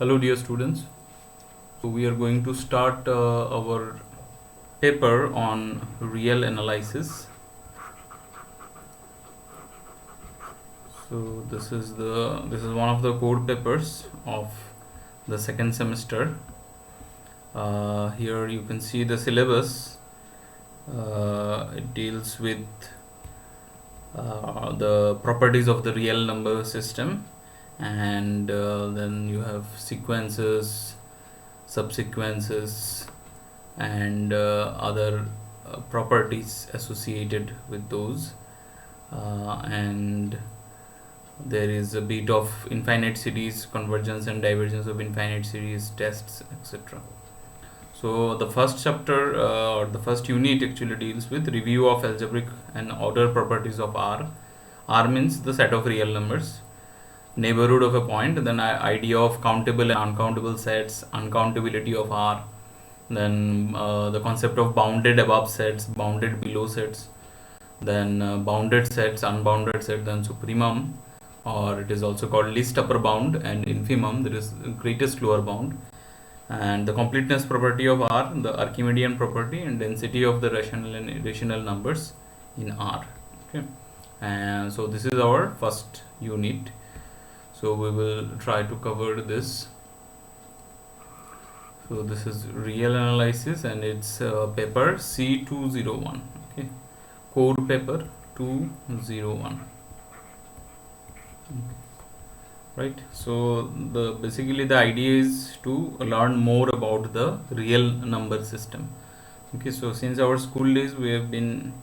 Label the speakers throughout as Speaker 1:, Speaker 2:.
Speaker 1: Hello dear students. So we are going to start our paper on real analysis. So this is one of the core papers of the second semester. Here you can see the syllabus. It deals with the properties of the real number system, and then you have sequences, subsequences, and other properties associated with those, and there is a bit of infinite series, convergence and divergence of infinite series tests, etc. So the first chapter or the first unit actually deals with review of algebraic and order properties of R. R means the set of real numbers, neighborhood of a point, then idea of countable and uncountable sets, uncountability of R, then the concept of bounded above sets, bounded below sets, then bounded sets, unbounded set, then supremum, or it is also called least upper bound, and infimum, there is greatest lower bound, and the completeness property of R, the Archimedean property, and density of the rational and irrational numbers in R. Okay, and so this is our first unit. So we will try to cover this. So this is real analysis, and it's paper C201. Okay, core paper 201. Right. So basically the idea is to learn more about the real number system. Okay. So since our school days, we have been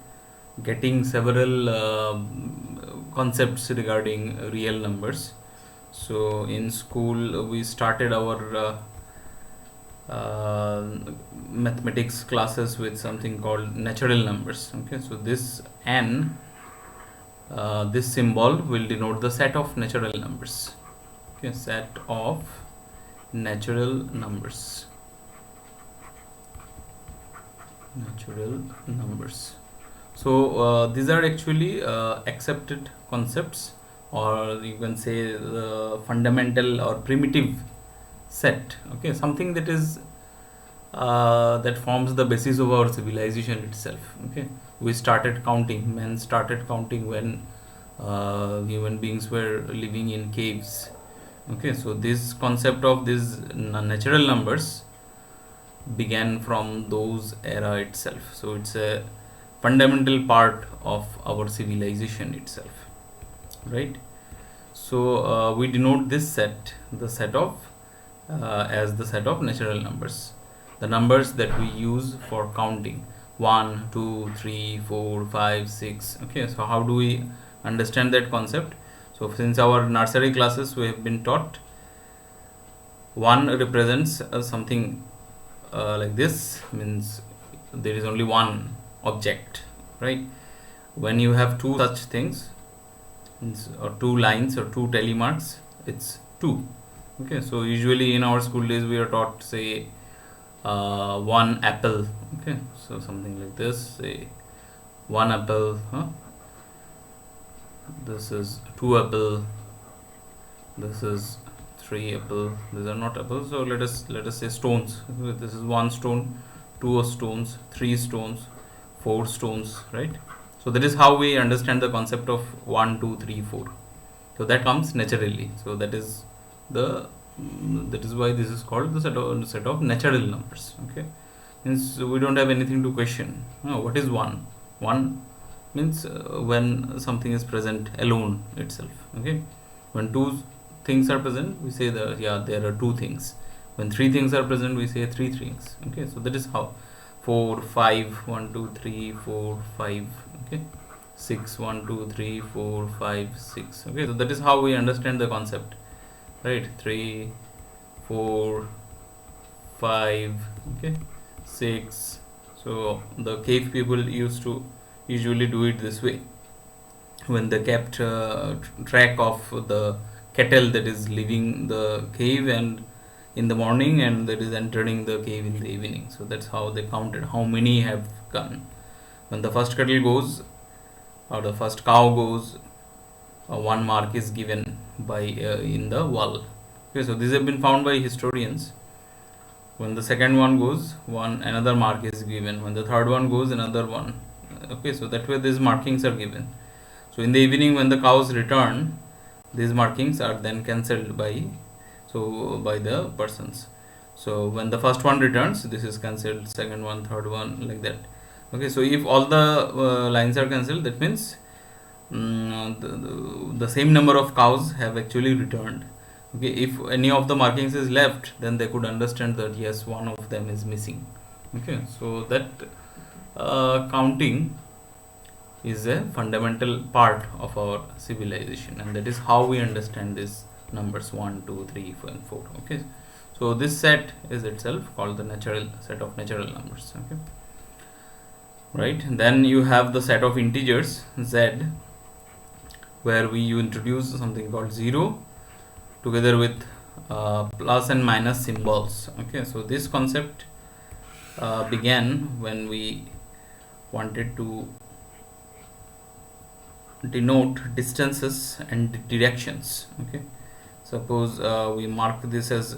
Speaker 1: getting several concepts regarding real numbers. So in school we started our mathematics classes with something called natural numbers. Okay, so this n, this symbol will denote the set of natural numbers. Okay, set of natural numbers. Natural numbers. So these are actually accepted concepts, or you can say the fundamental or primitive set. Okay, something that is that forms the basis of our civilization itself. Okay, we started counting, men started counting when human beings were living in caves. Okay, so this concept of these natural numbers began from those era itself. So it's a fundamental part of our civilization itself, right? So we denote this set, the set of as the set of natural numbers, the numbers that we use for counting 1, 2, 3, 4, 5, 6. Okay, so how do we understand that concept? So since our nursery classes, we have been taught 1 represents something like this, means there is only one object, right? When you have two such things, or two lines or two tally marks, it's 2. Okay, so usually in our school days we are taught, say, 1 apple. Okay, so something like this, say 1 apple, this is 2 apple, this is 3 apple. These are not apples, so let us say stones. This is 1 stone, 2 stones, 3 stones, 4 stones, right? So that is how we understand the concept of 1, 2, 3, 4. So that comes naturally. So that is why this is called the set of natural numbers. Okay, means we don't have anything to question. What is 1? 1 means when something is present alone itself. Okay, when two things are present, we say that there are 2 things. When 3 things are present, we say 3 things. Okay, so that is how 4, 5, 1, 2, 3, 4, 5. Okay, 6, 1, 2, 3, 4, 5, 6. Okay, so that is how we understand the concept, right? 3, 4, 5, okay, 6. So the cave people used to usually do it this way. When they kept track of the cattle that is leaving the cave and in the morning, and that is entering the cave in the evening. So that's how they counted how many have gone. When the first cattle goes, or the first cow goes, 1 mark is given by in the wall. Okay, so these have been found by historians. When the second one goes, another mark is given. When the third one goes, another one. Okay, so that way these markings are given. So in the evening when the cows return, these markings are then cancelled by the persons. So when the first one returns, this is cancelled, second one, third one, like that. Okay, so if all the lines are cancelled, that means the same number of cows have actually returned. Okay, if any of the markings is left, then they could understand that yes, one of them is missing. Okay, so that counting is a fundamental part of our civilization, and that is how we understand these numbers 1, 2, 3, 4, and 4. Okay, so this set is itself called the natural set of natural numbers. Okay, right. Then you have the set of integers z, where you introduce something called 0 together with plus and minus symbols. Okay, so this concept began when we wanted to denote distances and directions. Okay, suppose we mark this as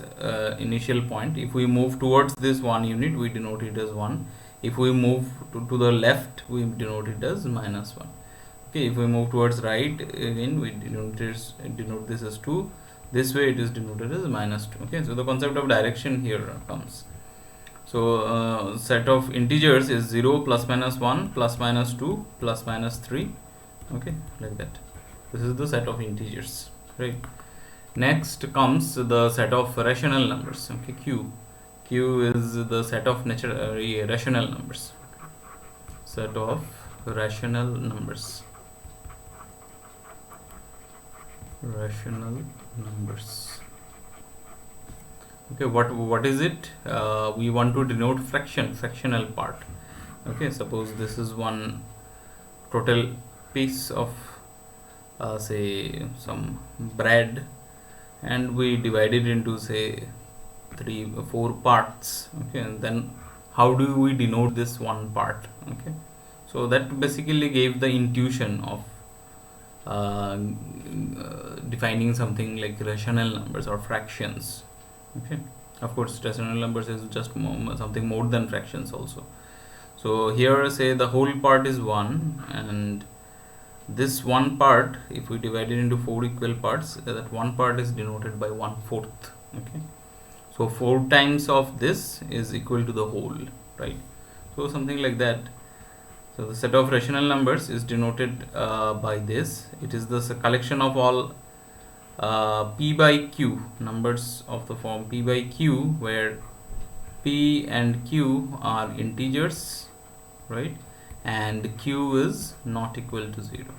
Speaker 1: initial point. If we move towards this 1 unit, we denote it as 1. If we move to the left, we denote it as minus 1. Okay, if we move towards right, again we denote this as 2. This way it is denoted as minus 2. Okay, so the concept of direction here comes. So set of integers is 0, plus minus 1, plus minus 2, plus minus 3. Okay, like that. This is the set of integers, right? Next comes the set of rational numbers. Okay, q is the set of rational numbers. Set of rational numbers. Rational numbers. Okay, what is it? We want to denote fractional part. Okay, suppose this is one total piece of say some bread, and we divide it into say 3 or 4 parts. Okay, and then how do we denote this one part? Okay, so that basically gave the intuition of defining something like rational numbers or fractions. Okay, of course rational numbers is just something more than fractions also. So here say the whole part is 1, and this one part, if we divide it into 4 equal parts, that one part is denoted by 1/4. Okay, so 4 times of this is equal to the whole, right? So something like that. So the set of rational numbers is denoted by this. It is the collection of all p by q numbers of the form p by q, where p and q are integers, right, and q is not equal to 0,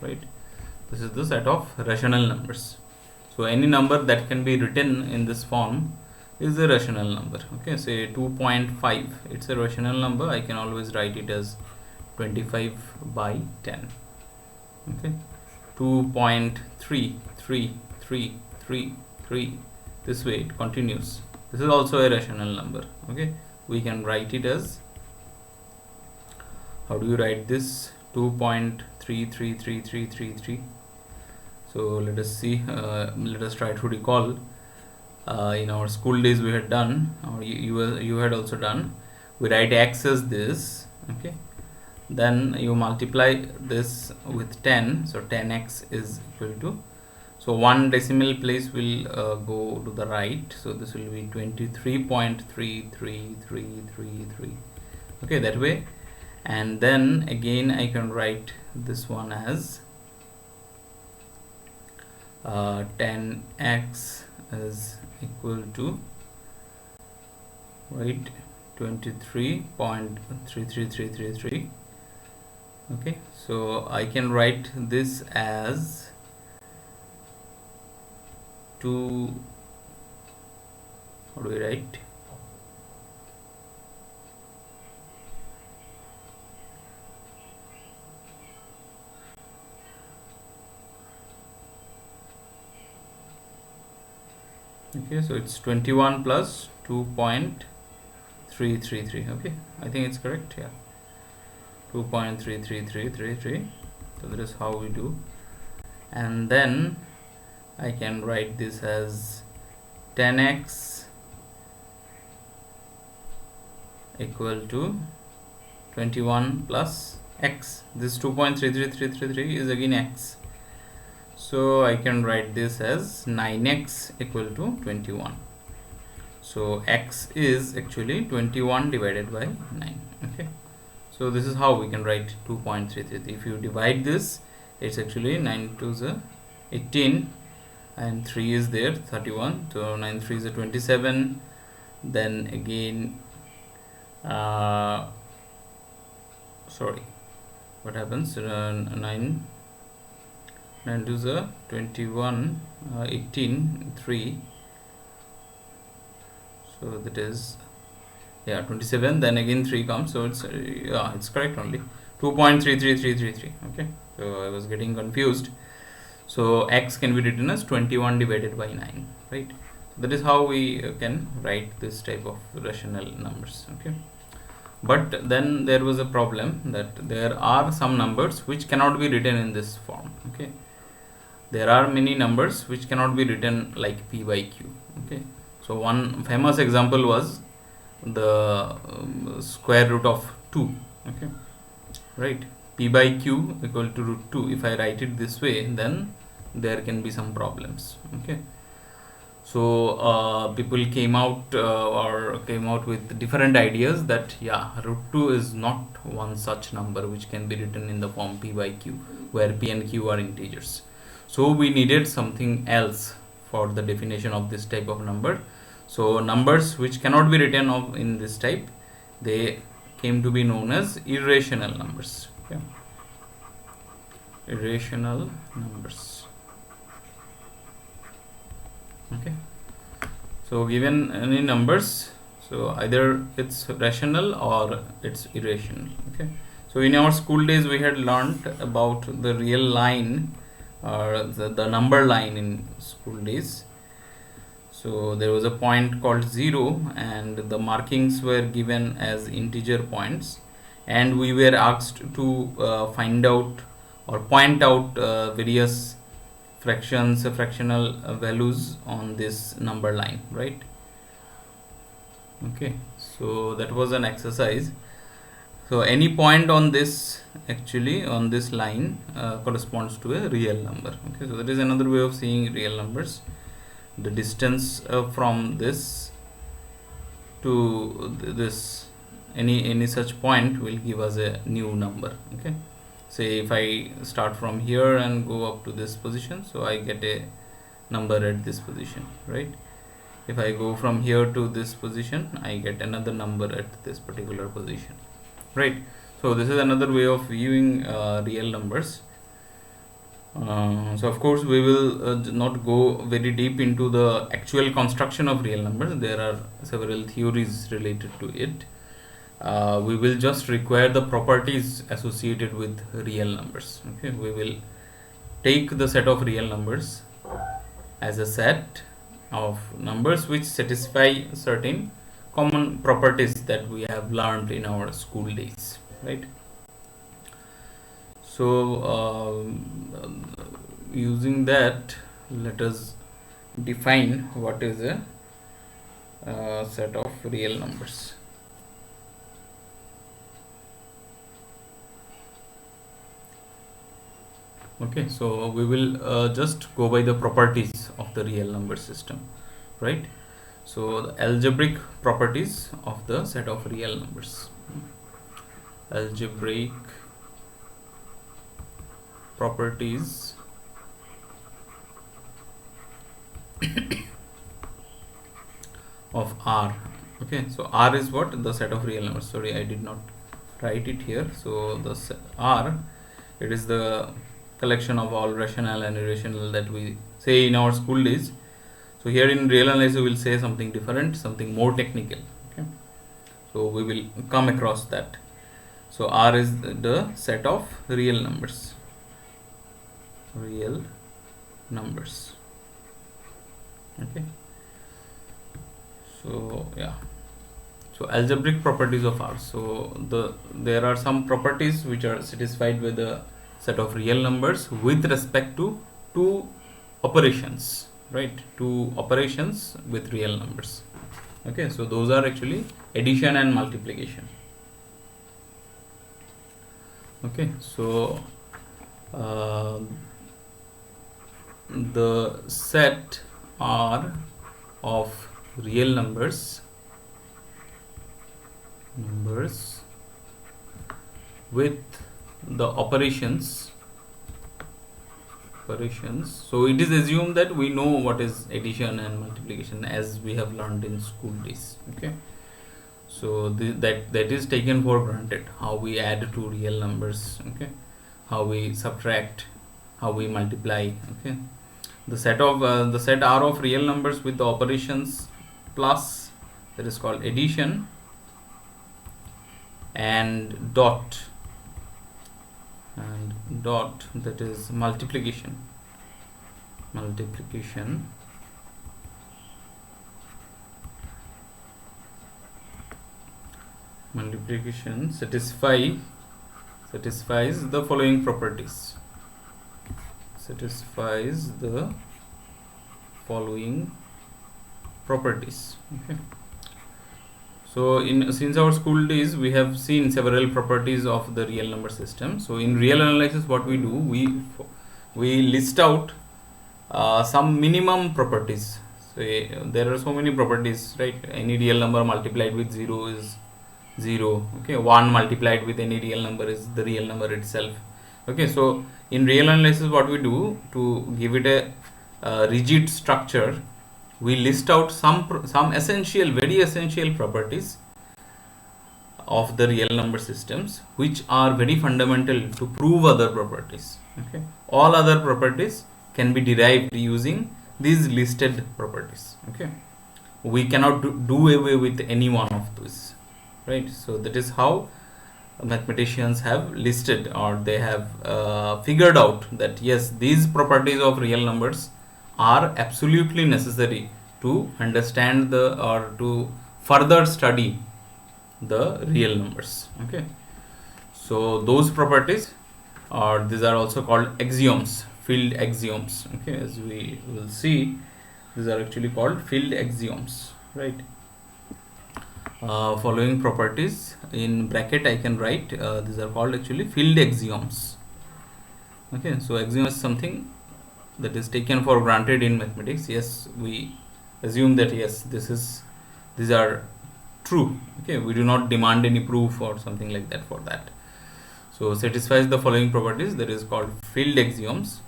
Speaker 1: right? This is the set of rational numbers. So any number that can be written in this form is a rational number. Okay, say 2.5, it's a rational number. I can always write it as 25 by 10. Okay, 2.3333, this way it continues. This is also a rational number. Okay, we can write it as, how do you write this? 2.333333. So let us see, let us try to recall. In our school days we had done, or you had also done, we write x as this. Okay, then you multiply this with 10, so 10x is equal to, so one decimal place will go to the right, so this will be 23.33333. okay, that way. And then again I can write this one as 10x is equal to, right, 23.33333. okay, so I can write this as 2, how do we write, okay, so it's 21 plus 2.333. okay, I think it's correct. Yeah, 2.33333. so that is how we do. And then I can write this as 10x equal to 21 plus x. This 2.33333 is again x, so I can write this as 9x equal to 21. So x is actually 21 divided by 9. Okay, so this is how we can write 2.333. If you divide this, it's actually 9 to the 18 and 3 is there, 31. So 9 3 is a 27. Then again sorry, what happens, 9 to the 21, 18, 3, so that is 27, then again 3 comes, so it's it's correct only, 2.33333. okay, so I was getting confused. So x can be written as 21 divided by 9, right? That is how we can write this type of rational numbers. Okay, but then there was a problem that there are some numbers which cannot be written in this form. Okay, there are many numbers which cannot be written like p by q. Okay, so one famous example was the square root of 2. Okay, right, p by q equal to root 2. If I write it this way, then there can be some problems. Okay, so people came out with different ideas that root 2 is not one such number which can be written in the form p by q, where p and q are integers. So we needed something else for the definition of this type of number. So numbers which cannot be written in this type, they came to be known as irrational numbers. Okay, irrational numbers. Okay, so given any numbers, so either it's rational or it's irrational. Okay, so in our school days we had learned about the real line or the number line in school days. So there was a point called 0 and the markings were given as integer points, and we were asked to find out or point out various fractions, fractional values on this number line, right? Okay, so that was an exercise. So any point on this, actually on this line, corresponds to a real number. Okay, so that is another way of seeing real numbers. The distance from this to this, any such point will give us a new number. Okay, say if I start from here and go up to this position, so I get a number at this position, right? If I go from here to this position, I get another number at this particular position, right? So this is another way of viewing real numbers. So of course we will not go very deep into the actual construction of real numbers. There are several theories related to it. We will just require the properties associated with real numbers. Okay, we will take the set of real numbers as a set of numbers which satisfy certain common properties that we have learned in our school days, right? So using that, let us define what is a set of real numbers. Okay, so we will just go by the properties of the real number system, right? So the algebraic properties of the set of real numbers. Algebraic properties of R. Okay, so R is what? The set of real numbers. Sorry, I did not write it here. So the R, it is the collection of all rational and irrational that we say in our school days. So here in real analysis we will say something different, something more technical. Okay, so we will come across that. So R is the set of real numbers. Real numbers. Okay, so so algebraic properties of R. So there are some properties which are satisfied with the set of real numbers with respect to two operations, right? Two operations with real numbers. Okay, so those are actually addition and multiplication. Okay, so the set R of real numbers with the operations. So it is assumed that we know what is addition and multiplication, as we have learned in school days. Okay, so that is taken for granted, how we add two real numbers. Okay, how we subtract, how we multiply. Okay, the set R of real numbers with the operations plus, that is called addition, and dot, that is multiplication satisfies the following properties. Okay, so since our school days, we have seen several properties of the real number system. So in real analysis, what we do, we list out some minimum properties. So there are so many properties, right? Any real number multiplied with 0 is 0. Okay, 1 multiplied with any real number is the real number itself. Okay, so in real analysis, what we do to give it a rigid structure, we list out some very essential properties of the real number systems, which are very fundamental to prove other properties. Okay, all other properties can be derived using these listed properties. Okay, we cannot do away with any one of those, right? So that is how mathematicians have listed, or they have figured out that yes, these properties of real numbers are absolutely necessary to understand or to further study the real numbers. Okay, so those properties, or these are also called axioms, field axioms. Okay, as we will see, these are actually called field axioms, right? Following properties in bracket I can write, these are called actually field axioms. Okay, so axiom is something that is taken for granted in mathematics. Yes, we assume that yes, these are true. Okay, we do not demand any proof or something like that for that. So satisfies the following properties, that is called field axioms.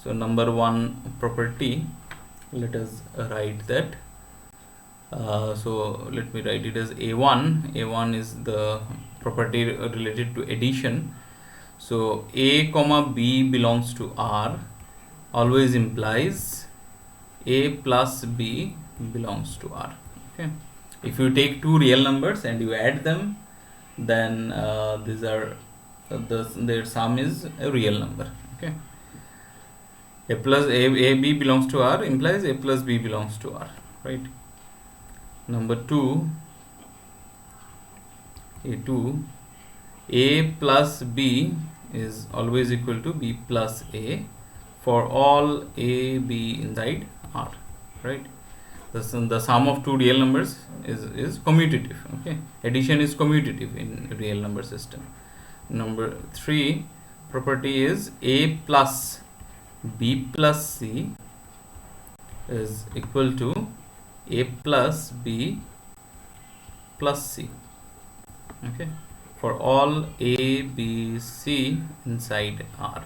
Speaker 1: So number one property, let us write that. So let me write it as A1. A1 is the property related to addition. So A comma B belongs to R always implies A plus B belongs to R. Okay, if you take two real numbers and you add them, then these are their sum is a real number. Okay, A plus A B belongs to R implies A plus B belongs to R, right? Number two, A2, A plus B is always equal to B plus A for all A, B inside R, right? The sum of two real numbers is commutative. Okay, addition is commutative in real number system. Number three property is A plus B plus C is equal to A plus B plus C. Okay, for all A, B, C inside R.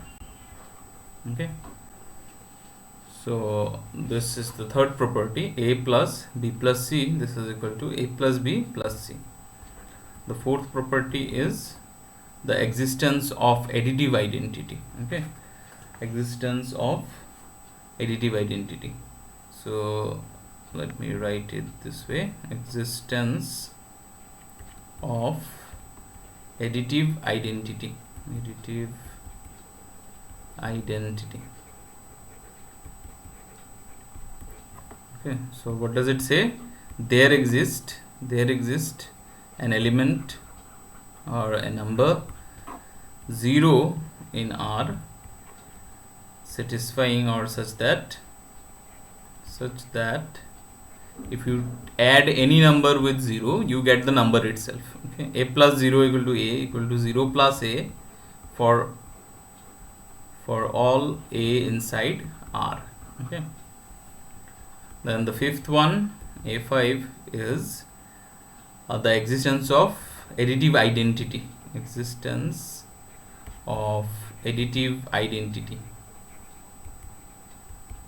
Speaker 1: Okay, so this is the third property, A plus B plus C, this is equal to A plus B plus C. The fourth property is the existence of additive identity. Okay, existence of additive identity. So let me write it this way, existence of additive identity. Okay, so what does it say? There exists an element or a number 0 in R satisfying or such that such that if you add any number with 0, you get the number itself. Okay, a plus 0 equal to a equal to 0 plus a for all a inside R. Okay. Then the fifth one, A5, is the existence of additive identity. Existence of additive identity.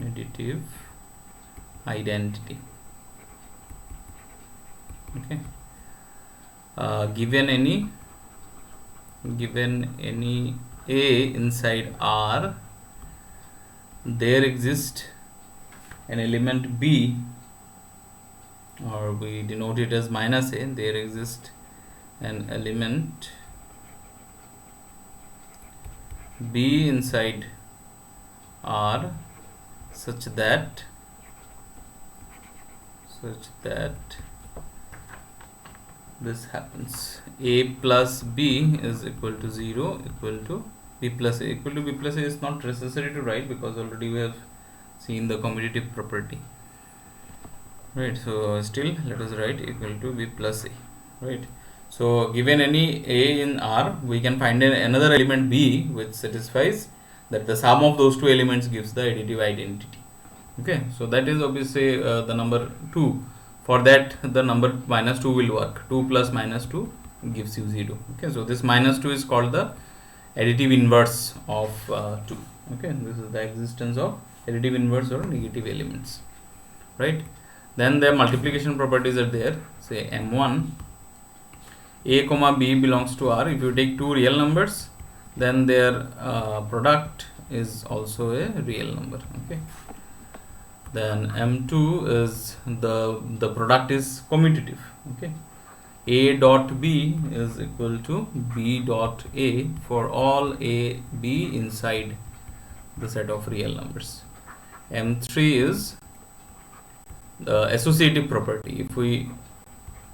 Speaker 1: Additive identity. Okay. Given any a inside R, there exists an element B, or we denote it as minus a. There exists an element B inside R such that this happens. A plus B is equal to 0 equal to B plus A. Equal to B plus A is not necessary to write because already we have seen the commutative property. Right, so still let us write equal to B plus A. Right, so given any A in R, we can find another element B which satisfies that the sum of those two elements gives the additive identity. Okay, so that is obviously the number 2. For that, the number minus 2 will work. 2 plus minus 2 gives you 0. Okay, so this minus 2 is called the additive inverse of 2. Okay, this is the existence of additive inverse or negative elements. Right, then the multiplication properties are there. Say M1, A comma B belongs to R. If you take two real numbers, then their product is also a real number. Okay. Then M2 is the product is commutative. Okay, A dot B is equal to B dot A for all A B inside the set of real numbers. M3 is the associative property. If we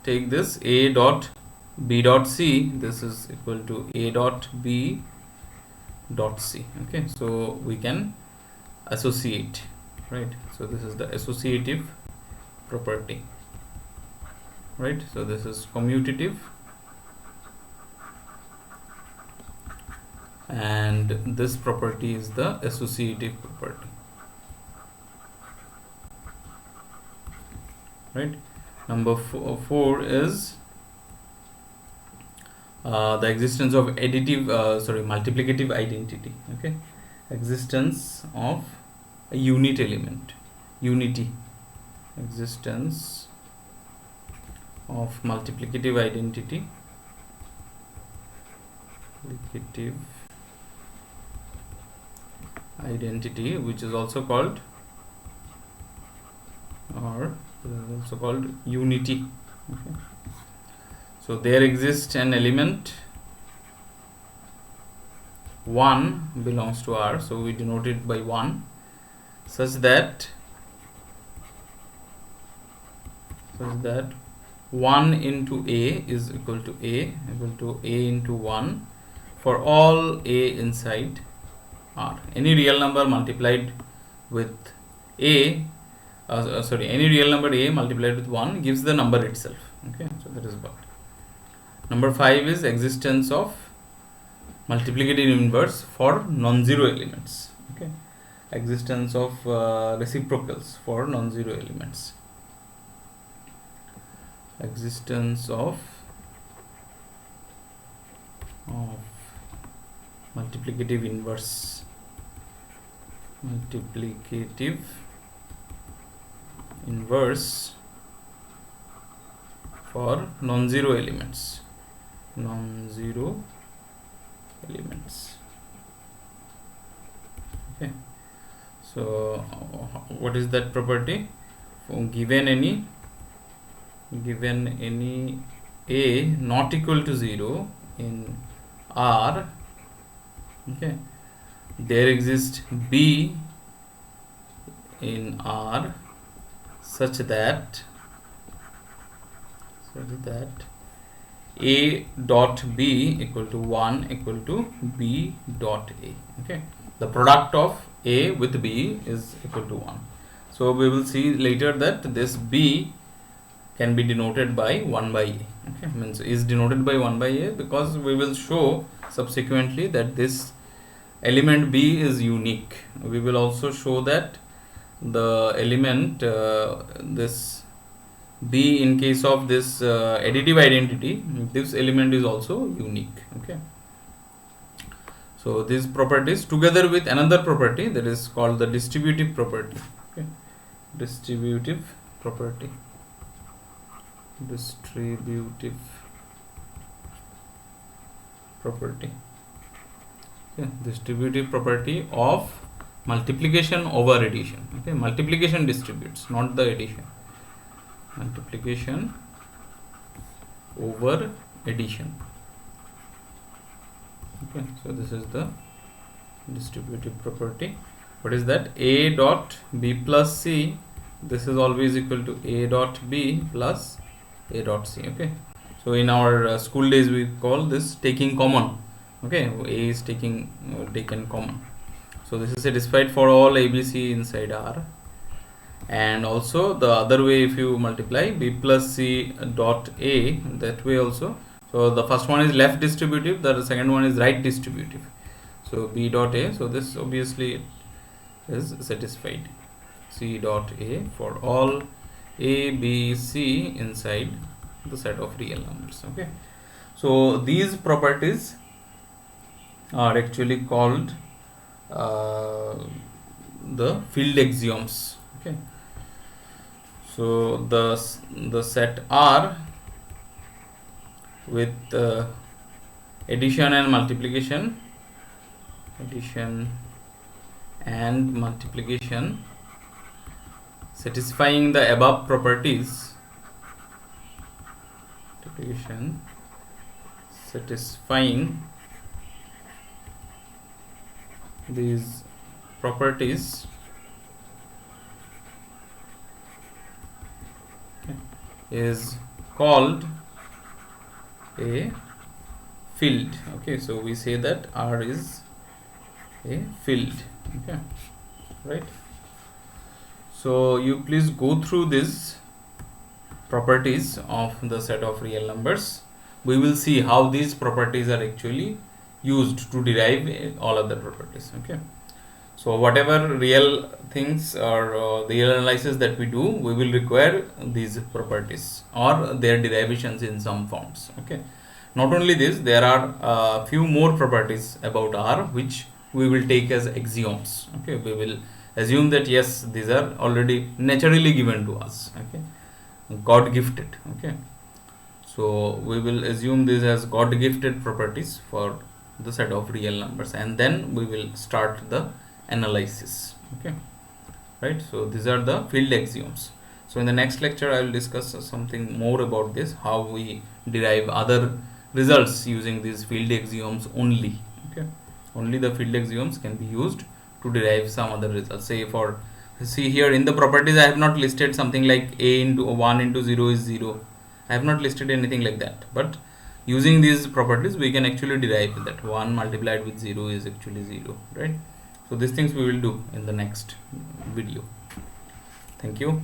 Speaker 1: take this A dot B dot C, this is equal to A dot B dot C. Okay, so we can associate. Right, so this is the associative property. Right, so this is commutative, and this property is the associative property. Right, number 4 is the existence of multiplicative identity. Okay, existence of a unit element, unity, existence of multiplicative identity, which is also called unity. Okay. So there exists an element 1 belongs to R, so we denote it by 1, such that 1 into A is equal to A into 1 for all A inside R. Any real number multiplied with any real number A multiplied with 1 gives the number itself. Okay, so that is what. Number 5 is existence of multiplicative inverse for non-zero elements. Okay, existence of reciprocals for non-zero elements. Existence of multiplicative inverse for non-zero elements. Okay, so what is that property? Given any A not equal to 0 in R, okay, there exists B in R such that A dot B equal to 1 equal to B dot A. Okay, the product of A with B is equal to 1. So we will see later that this B can be denoted by 1 by A. Okay, means is denoted by 1 by A because we will show subsequently that this element B is unique. We will also show that the element this B, in case of this additive identity, this element is also unique. Okay, so these properties together with another property that is called the distributive property. Okay, distributive property, distributive property. Okay, distributive property of multiplication over addition. Okay, multiplication distributes, not the addition. Multiplication over addition. Okay, so this is the distributive property. What is that? A dot B plus C, this is always equal to A dot B plus A dot C. Okay, so in our school days we call this taking common. Okay, A is taken common. So this is satisfied for all ABC inside R. And also the other way, if you multiply B plus C dot A, that way also. So the first one is left distributive, the second one is right distributive. So B dot A, so this obviously is satisfied. C dot A for all A, B, C inside the set of real numbers. Okay, so these properties are actually called the field axioms. Okay, so the set R with addition and multiplication, satisfying the above properties, satisfying these properties is called a field. Okay, so we say that R is a field. Okay, right. So you please go through these properties of the set of real numbers. We will see how these properties are actually used to derive all other properties. Okay, so whatever real things or the real analysis that we do, we will require these properties or their derivations in some forms. Okay, not only this, there are a few more properties about R which we will take as axioms. Okay, we will assume that yes, these are already naturally given to us. Okay, God gifted. Okay, so we will assume this as God gifted properties for the set of real numbers, and then we will start the analysis. Okay, right. So these are the field axioms. So in the next lecture I will discuss something more about this, how we derive other results using these field axioms only. Okay, only the field axioms can be used to derive some other results. Say for, see here in the properties I have not listed something like A into 1 into 0 is 0. I have not listed anything like that, but using these properties we can actually derive that 1 multiplied with 0 is actually 0, right? So these things we will do in the next video. Thank you.